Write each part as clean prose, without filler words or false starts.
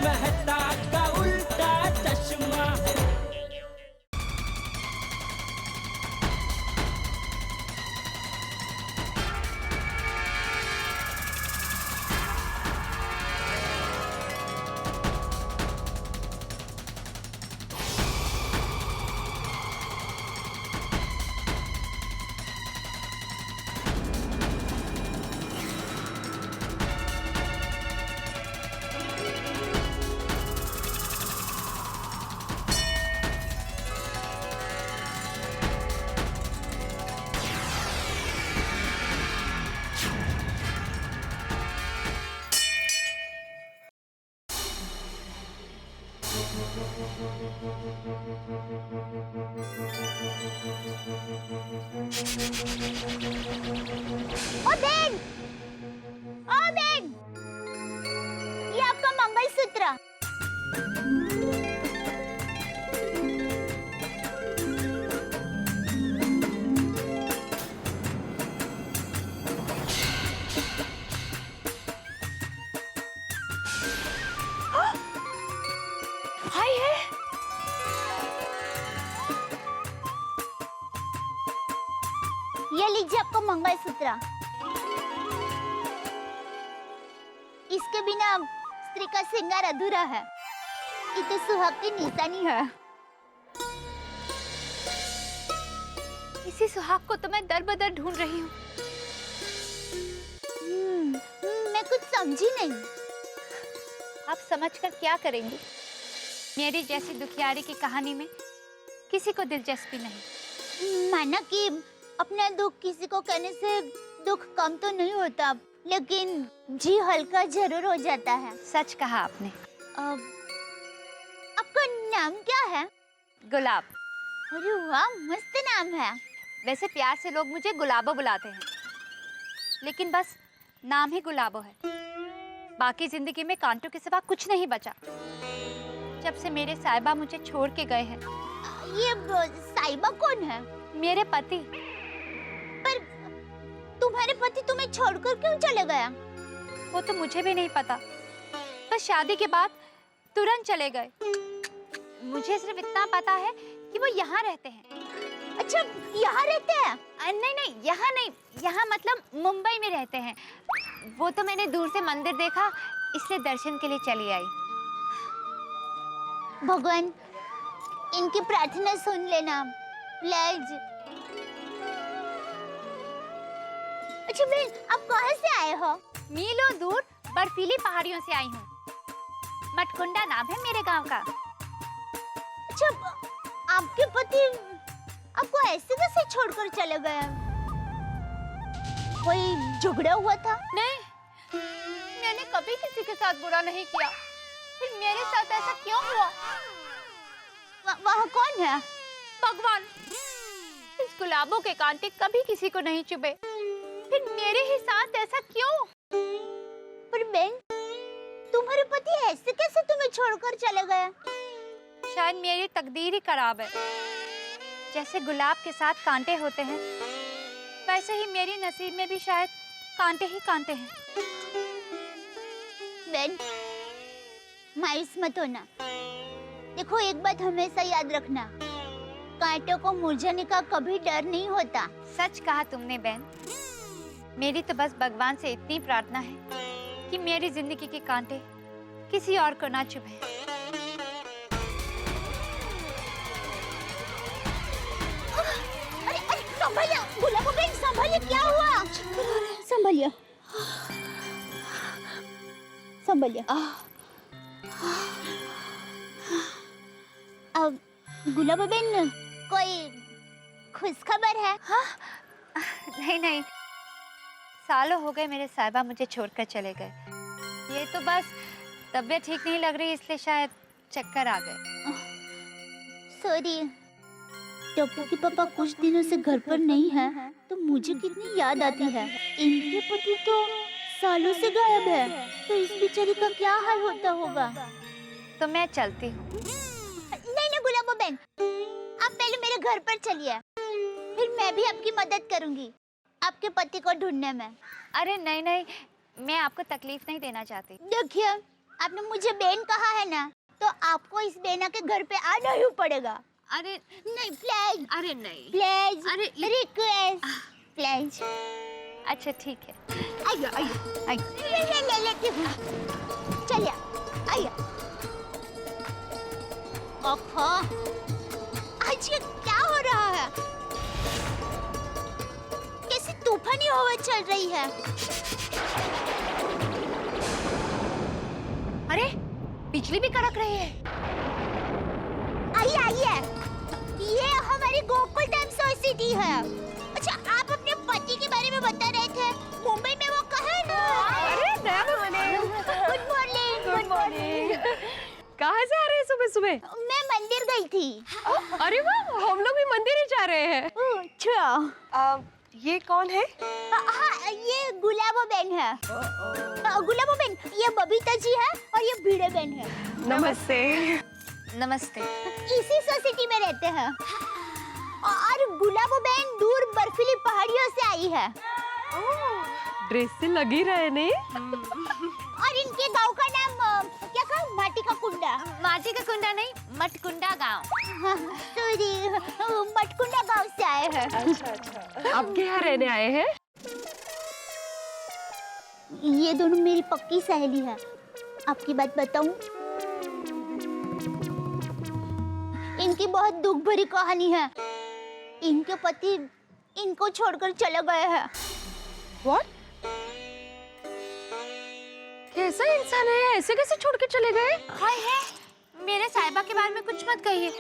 मेहता का उल्टा चश्मा। ओ बेन, ओ बेन, ये आपका मंगलसूत्र। हाय है। ये लीजिए आपका मंगलसूत्र। इसके बिना स्त्री का श्रृंगार अधूरा है। ये तो सुहाग की निशानी है। इसी सुहाग को तो मैं दर बदर ढूंढ रही हूँ। मैं कुछ समझी नहीं। आप समझकर क्या करेंगी? मेरी जैसी दुखियारी की कहानी में किसी को दिलचस्पी नहीं। माना कि अपना दुख किसी को कहने से दुख कम तो नहीं होता, लेकिन जी हल्का जरूर हो जाता है। सच कहा आपने। आपका नाम क्या है? गुलाब। अरे वाह, मस्त नाम है। वैसे प्यार से लोग मुझे गुलाबो बुलाते हैं, लेकिन बस नाम ही गुलाबो है। बाकी जिंदगी में कांटों के सिवा कुछ नहीं बचा। जब से मेरे साहिबा मुझे छोड़ के गए हैं। ये साहिबा कौन है? मेरे पति। पर तुम्हारे पति तुम्हें छोड़कर क्यों चले गया? वो तो मुझे भी नहीं पता, बस शादी के बाद तुरंत चले गए। मुझे सिर्फ इतना पता है कि वो यहाँ रहते हैं। अच्छा, यहाँ रहते हैं? नहीं नहीं, यहाँ नहीं, यहाँ मतलब मुंबई में रहते हैं। वो तो मैंने दूर से मंदिर देखा, इसलिए दर्शन के लिए चली आई। भगवान, इनकी प्रार्थना सुन लेना प्लीज। अच्छा बहन, आप कहाँ से आए हो? मीलों दूर बर्फीली पहाड़ियों से आई हूँ। मटकुंडा नाम है मेरे गांव का। अच्छा, आपके पति आपको ऐसे कैसे छोड़कर चले गए? कोई झगड़ा हुआ था? नहीं, मैंने कभी किसी के साथ बुरा नहीं किया, फिर मेरे साथ ऐसा क्यों हुआ? वहाँ कौन है? भगवान, इस गुलाबों के कांटे कभी किसी को नहीं चुभे, फिर मेरे ही साथ ऐसा क्यों? पर बहन, तुम्हारे पति ऐसे कैसे तुम्हें छोड़कर चले गए? शायद मेरी तकदीर ही खराब है। जैसे गुलाब के साथ कांटे होते हैं, वैसे ही मेरी नसीब में भी शायद कांटे ही कांटे हैं। बहन, मायूस मत होना। देखो, एक बात हमेशा याद रखना, कांटों को मुरझाने का कभी डर नहीं होता। सच कहा तुमने बहन। मेरी तो बस भगवान से इतनी प्रार्थना है कि मेरी जिंदगी के कांटे किसी और को ना चुभे। अरे अरे, संभालिए गुलाबो बहन, संभालिए, क्या हुआ? संभालिए, संभालिए। अब गुलाबो बहन, कोई खुश खबर है? हाँ? नहीं नहीं, सालों हो गए मेरे साहिबा मुझे छोड़कर चले गए। ये तो बस तबीयत ठीक नहीं लग रही, इसलिए शायद चक्कर आ गए। सॉरी, टप्पू के पापा कुछ दिनों से घर पर नहीं है, तो मुझे कितनी याद आती है। इनके पति तो सालों से गायब है, तो इस बेचारी का क्या हाल होता होगा। तो मैं चलती हूँ। नहीं नहीं गुलाबो बहन, आप पहले मेरे घर पर चलिए, फिर मैं भी आपकी मदद करूंगी आपके पति को ढूंढने में। अरे नहीं नहीं, मैं आपको तकलीफ नहीं देना चाहती। देखिए, आपने मुझे बेन कहा है ना, तो आपको इस बेना के घर पे आना ही पड़ेगा। अरे नहीं प्लीज, अरे नहीं, प्लीज, अरे रिक्वेस्ट, प्लीज। अच्छा ठीक है। आइए आइए आइए, ले लेती हूँ। चलिए आइए। ओहो, आज ये क्या हो रहा है? कैसी तूफानी हवा चल रही है। अरे बिजली भी कड़क रही है। आइए आइए, ये हमारी गोकुल धाम सोसाइटी है। अच्छा, आप अपने पति के बारे में बता रहे थे, मुंबई में वो कहाँ है ना? अरे गुड मॉर्निंग, गुड मॉर्निंग। कहाँ से आ रहे हैं सुबह सुबह? मैं मंदिर गई थी। अरे वाह, हम लोग भी मंदिर ही जा रहे हैं। अच्छा, ये कौन है? हाँ, ये गुलाबो बहन है। गुलाबो बहन, ये बबीता जी है और ये भिड़े बहन है। नमस्ते। नमस्ते। इसी सोसाइटी में रहते हैं। और गुलाबो बहन दूर बर्फीली पहाड़ियों से आई है। ड्रेस से लगी रहे नहीं? और इनके गांव का नाम क्या कहा? माटी का कुंडा। माटी का कुंडा नहीं, मटकुंडा गांव। सॉरी, मटकुंडा गांव से आए हैं। अच्छा। आप क्या रहने आए हैं? ये दोनों मेरी पक्की सहेली है। आपकी बात बताऊं? इनकी बहुत दुख भरी कहानी है। इनके पति इनको छोड़कर चले गए हैं। What? कैसा इंसान है? ऐसे कैसे छोड़ के चले गए? हाय है, मेरे साहिबा के बारे में कुछ मत कहिए।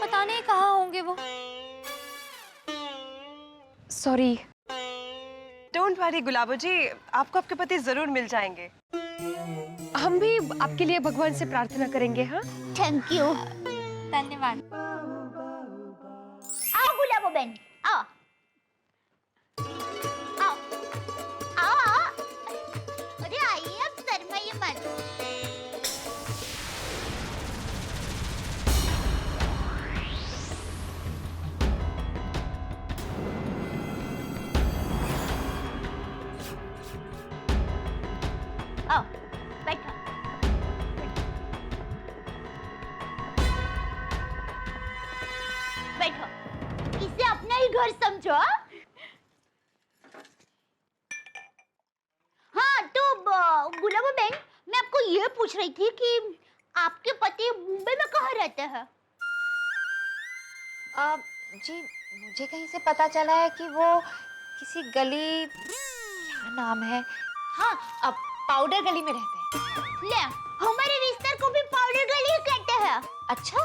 पता नहीं कहाँ होंगे वो। सॉरी। डोंट वरी गुलाबो जी, आपको आपके पति जरूर मिल जाएंगे। हम भी आपके लिए भगवान से प्रार्थना करेंगे। हाँ, थैंक यू। धन्यवाद। आओ गुलाबो बहन, आओ आओ आओ आओ। अरे आइए, अब शर्माइए मत। आओ बैठो। बैठो, इसे अपना ही घर समझो। हाँ तो गुलाबो बहन, मैं आपको ये पूछ रही थी कि आपके पति मुंबई में कहाँ रहते हैं? जी मुझे कहीं से पता चला है कि वो किसी गली, क्या नाम है, हाँ अब पाउडर गली में रहते हैं। ले, हमारे विस्तार को भी पाउडर गली ही कहते हैं। अच्छा,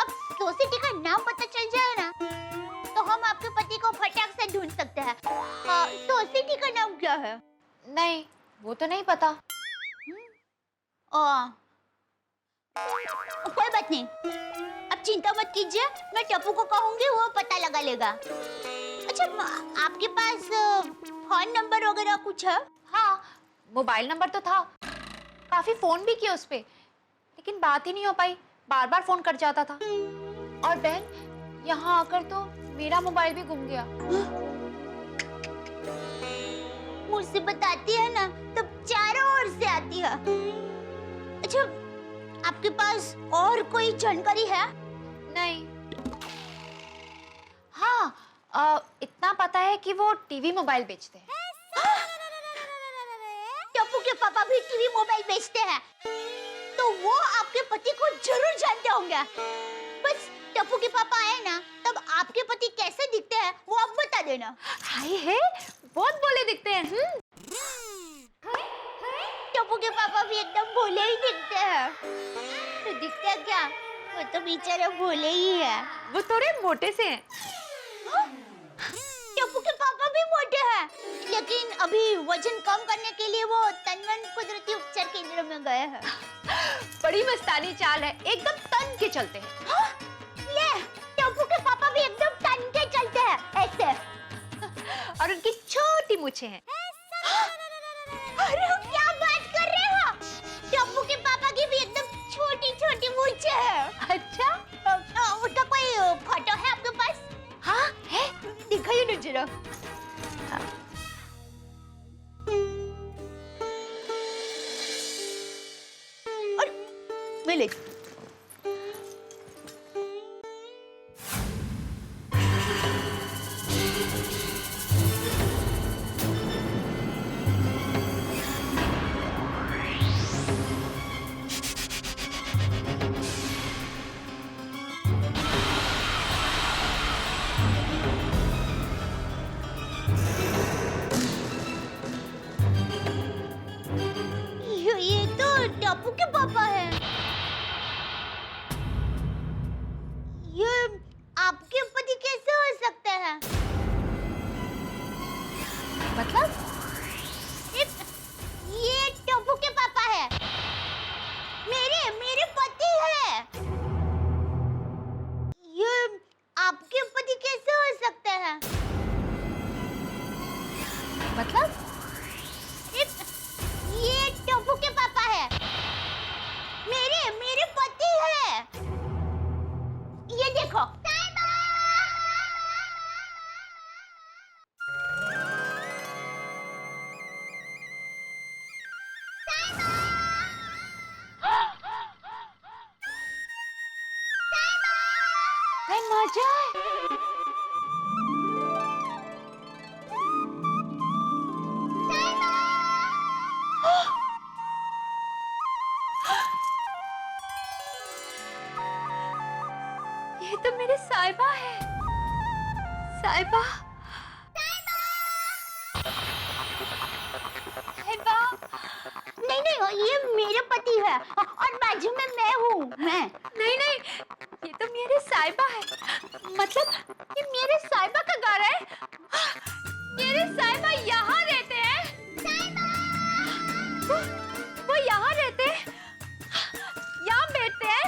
अब सोसाइटी का नाम पता चल जाए ना, तो हम आपके पति को फटाक से ढूंढ सकते हैं। सोसाइटी का नाम क्या है? नहीं वो तो नहीं पता। कोई बात नहीं, अब चिंता मत कीजिए, मैं टप्पू को कहूंगी, वो पता लगा लेगा। अच्छा, आपके पास फोन नंबर वगैरह कुछ है? हाँ, मोबाइल नंबर तो था, काफी फोन भी किया उस पे, लेकिन बात ही नहीं हो पाई, बार बार फोन कट जाता था। और बहन, यहाँ आकर तो मेरा मोबाइल भी गुम गया। मुझसे बताती है ना, तब चारों ओर से आती है। अच्छा, आपके पास और कोई जानकारी है? नहीं। हाँ, इतना पता है कि वो टीवी मोबाइल बेचते हैं। टप्पू के पापा भी टीवी मोबाइल बेचते हैं, तो वो आपके पति को जरूर जानते होंगे। बस टप्पू के पापा आए ना, तब आपके पति कैसे दिखते हैं वो आप बता देना। हाय है, बहुत भोले दिखते हैं। टप्पू के पापा भी एकदम भोले ही दिखते हैं। तो दिखते हैं क्या? वो तो बेचारे भोले ही है। वो थोड़े मोटे से हैं। टप्पू के पापा भी मोटे हैं, लेकिन अभी वजन कम करने के लिए वो तनवन कुदरती उपचार केंद्र में गए हैं। बड़ी मस्तानी चाल है, एकदम तन के चलते हैं। ले, टप्पू के पापा भी एकदम तन के चलते हैं, ऐसे। और उनकी छोटी मूछें हैं। अरे क्या बात कर रहे हो? टप्पू के पापा की भी एकदम छोटी छोटी मूंछें हैं। अच्छा, उनका कोई फोटो है आपके पास? हाँ है, दिखाइए ना जरा। मैं ले ये तो टप्पू के पापा हैं। ये आपके पति कैसे हो सकते हैं? मतलब ये टप्पू के पापा है। मेरे पति है। ये आपके पति कैसे हो सकते हैं? मतलब ये टप्पू के पापा है। मेरे पति है। ये देखो। मैं मर जाए। ये तो मेरे साहिबा है। साहिबा, साहिबा। नहीं, ये मेरे पति है और बाजू में मैं हूँ। नहीं, ये तो मेरे साहिबा है। मतलब ये मेरे साहिबा का घर है। मेरे साहिबा यहाँ रहते हैं। वो यहाँ रहते हैं, यहाँ बैठते हैं,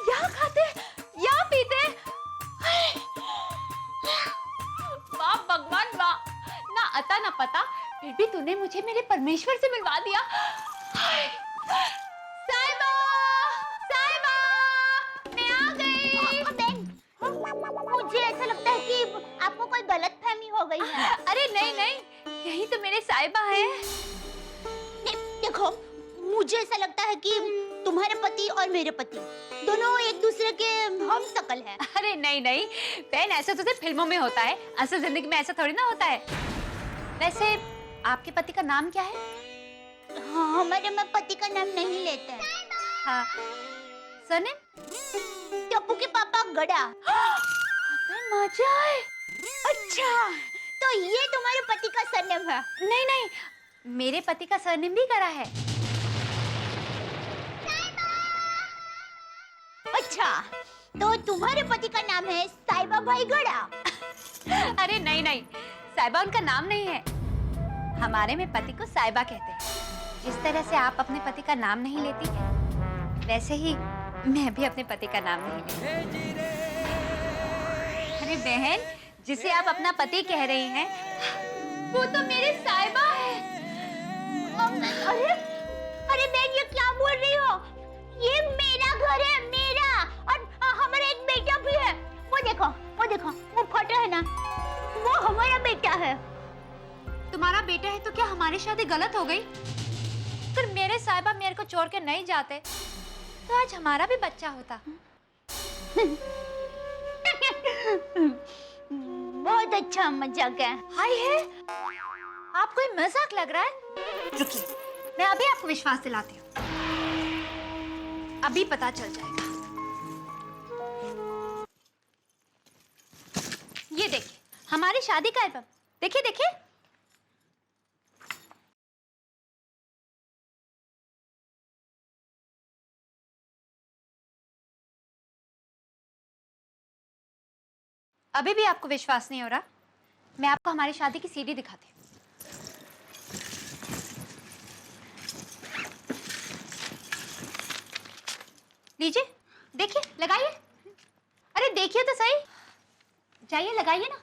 यहाँ खाते हैं, यहाँ पीते हैं। वाह भगवान वाह, ना अता ना पता, फिर भी तूने मुझे मेरे परमेश्वर से मिलवा दिया। साहिबा, साहिबा, मैं आ गई। मुझे ऐसा लगता है कि आपको कोई गलतफहमी हो गई है। अरे नहीं, यही तो मेरे साहिबा है। देखो, मुझे ऐसा लगता है कि तुम्हारे पति और मेरे पति दोनों एक दूसरे के हम शकल हैं। अरे नहीं, बहन, ऐसा तो सिर्फ फिल्मों में होता है, असल जिंदगी में ऐसा थोड़ी ना होता है। वैसे आपके पति का नाम क्या है? हाँ, हमारे में पति का नाम नहीं लेते हैं। हाँ, सरनेम? टप्पू के पापा गड़ा। अबे मजा है। अच्छा, तो ये तुम्हारे पति का सरनेम है? नहीं, मेरे पति का सरनेम भी गड़ा है। अच्छा, तो तुम्हारे पति का नाम है साहिबा भाई गड़ा। अरे नहीं, साहिबा उनका नाम नहीं है। हमारे में पति को साहिबा कहते हैं। जिस तरह से आप अपने पति का नाम नहीं लेती हैं, वैसे ही मैं भी अपने पति का नाम नहीं लेती। अरे बहन, जिसे आप अपना पति कह रही हैं, वो तो मेरे साहिबा है। अरे बहन, ये क्या बोल रही हो? ये मेरा घर है, मेरा, और हमारा एक बेटा भी है। वो देखो, वो फोटो है ना, वो हमारा बेटा है। तुम्हारा बेटा है तो क्या हमारी शादी गलत हो गई? अगर मेरे साहिबा मेरे को छोड़ के नहीं जाते तो आज हमारा भी बच्चा होता। बहुत अच्छा मजाक है। हाय है, आपको ये मजाक लग रहा है? रुकिए, मैं अभी आपको विश्वास दिलाती हूँ। अभी पता चल जाएगा। ये देखिए, हमारी शादी का एल्बम। देखिए। अभी भी आपको विश्वास नहीं हो रहा? मैं आपको हमारी शादी की सीडी दिखाती हूँ। लीजिए, देखिए, लगाइए। अरे देखिए तो सही, जाइए लगाइए ना।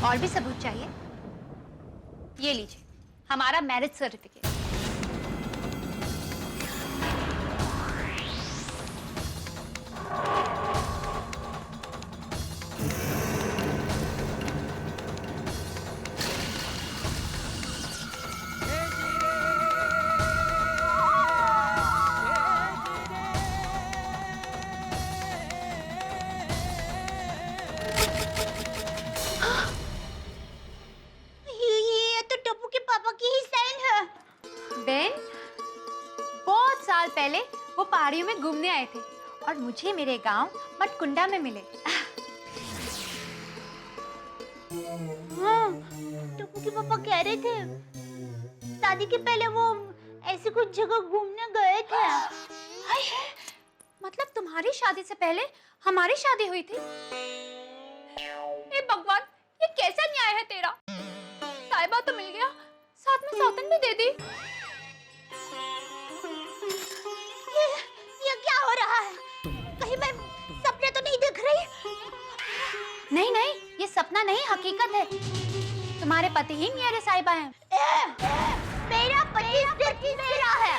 और भी सबूत चाहिए? ये लीजिए हमारा मैरिज सर्टिफिकेट। ये तो टप्पू के पापा की ही साइन है। बेन, बहुत साल पहले वो पहाड़ियों में घूमने आए थे और मुझे मेरे गांव मटकुंडा में मिले। हाँ, टप्पू के पापा कह रहे थे शादी के पहले वो ऐसी कुछ जगह घूमने गए थे। मतलब तुम्हारी शादी से पहले हमारी शादी हुई थी? हे भगवान, ये कैसा न्याय है तेरा? साहिबा तो मिल गया, साथ में सौतन भी दे दी। ये क्या हो रहा है? कहीं मैं सपने तो नहीं देख रही? नहीं नहीं, ये सपना नहीं, हकीकत है। तुम्हारे पति ही मेरे साहिबा हैं। मेरा पति सिर्फ मेरा है।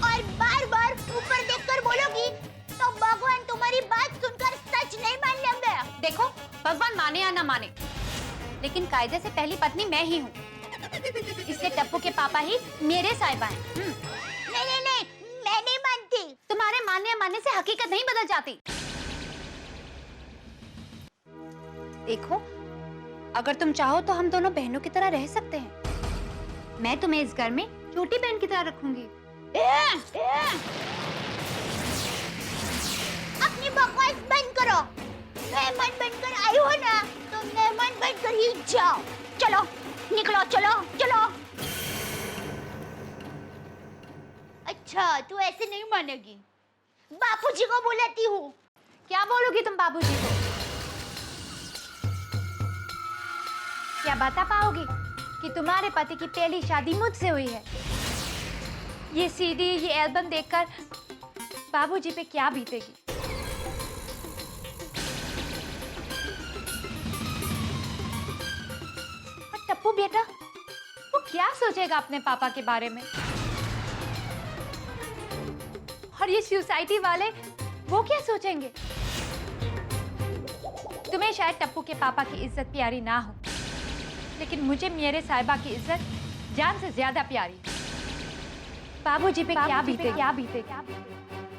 और बार-बार ऊपर देखकर बोलोगी तो भगवान तुम्हारी बात सुनकर सच नहीं मान लेंगे। देखो, भगवान माने या ना माने, लेकिन कायदे से पहली पत्नी मैं ही हूँ। इसलिए टप्पू के पापा ही मेरे साहिबा हैं। नहीं, मैं नहीं मानती। तुम्हारे मानने या मानने से हकीकत नहीं बदल जाती। देखो, अगर तुम चाहो तो हम दोनों बहनों की तरह रह सकते हैं। मैं तुम्हें इस घर में छोटी बहन की तरह रखूंगी। अपनी बकवास बंद करो। मेहमान बनकर आई हो ना, तो मेहमान बनकर ही जाओ। चलो, निकलो, चलो। अच्छा, तू ऐसे नहीं मानेगी। बापूजी को बुलाती हूँ। क्या बोलोगी तुम बाबूजी को? क्या बता पाओगी कि तुम्हारे पति की पहली शादी मुझसे हुई है? ये सीडी, ये एल्बम देखकर बाबूजी पे क्या बीतेगी? और टप्पू बेटा, वो क्या सोचेगा अपने पापा के बारे में? और ये सोसाइटी वाले, वो क्या सोचेंगे? तुम्हें शायद टप्पू के पापा की इज्जत प्यारी ना हो, लेकिन मुझे मेरे साहिबा की इज्जत जान से ज्यादा प्यारी। बाबूजी पे क्या बीते?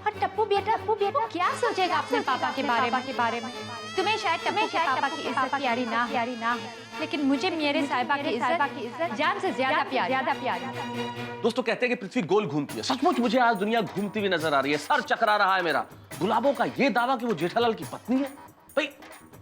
और टप्पू बेटा क्या सोचेगा अपने पापा के बारे में? तुम्हें शायद टप्पू के पापा की इज्जत प्यारी ना हो, लेकिन मुझे मेरे साहिबा की इज्जत जान से ज्यादा प्यारी। दोस्तों, कहते हैं कि पृथ्वी गोल घूमती है। सचमुच मुझे आज दुनिया घूमती हुई नजर आ रही है। सर चकरा रहा है मेरा। गुलाबों का ये दावा कि वो जेठालाल की पत्नी है। भाई,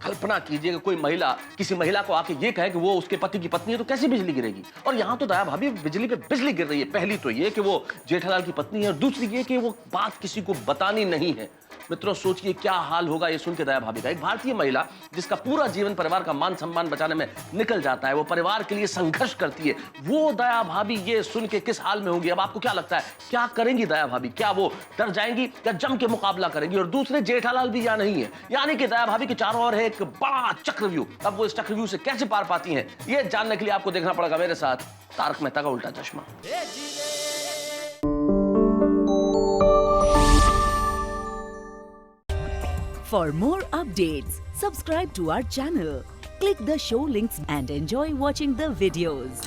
कल्पना कीजिए कि कोई महिला किसी महिला को आके ये कहे कि वो उसके पति की पत्नी है, तो कैसी बिजली गिरेगी? और यहाँ तो दया भाभी बिजली पे बिजली गिर रही है। पहली तो ये कि वो जेठालाल की पत्नी है, और दूसरी ये कि वो बात किसी को बतानी नहीं है। मित्रों, सोचिए क्या हाल होगा ये सुन के दया भाभी का। एक भारतीय महिला जिसका पूरा जीवन परिवार का मान सम्मान बचाने में निकल जाता है, वो परिवार के लिए संघर्ष करती है, वो दया भाभी ये सुन के किस हाल में होगी? अब आपको क्या लगता है, क्या करेंगी दया भाभी? क्या वो डर जाएंगी या जम के मुकाबला करेंगी? और दूसरे जेठालाल भी यहाँ नहीं है, यानी कि दया भाभी के चारों ओर है एक बड़ा चक्रव्यूह। अब वो इस चक्रव्यूह से कैसे पार पाती हैं, ये जानने के लिए आपको देखना पड़ेगा मेरे साथ तारक मेहता का उल्टा चश्मा। For more updates, subscribe to our channel, click the show links and enjoy watching the videos.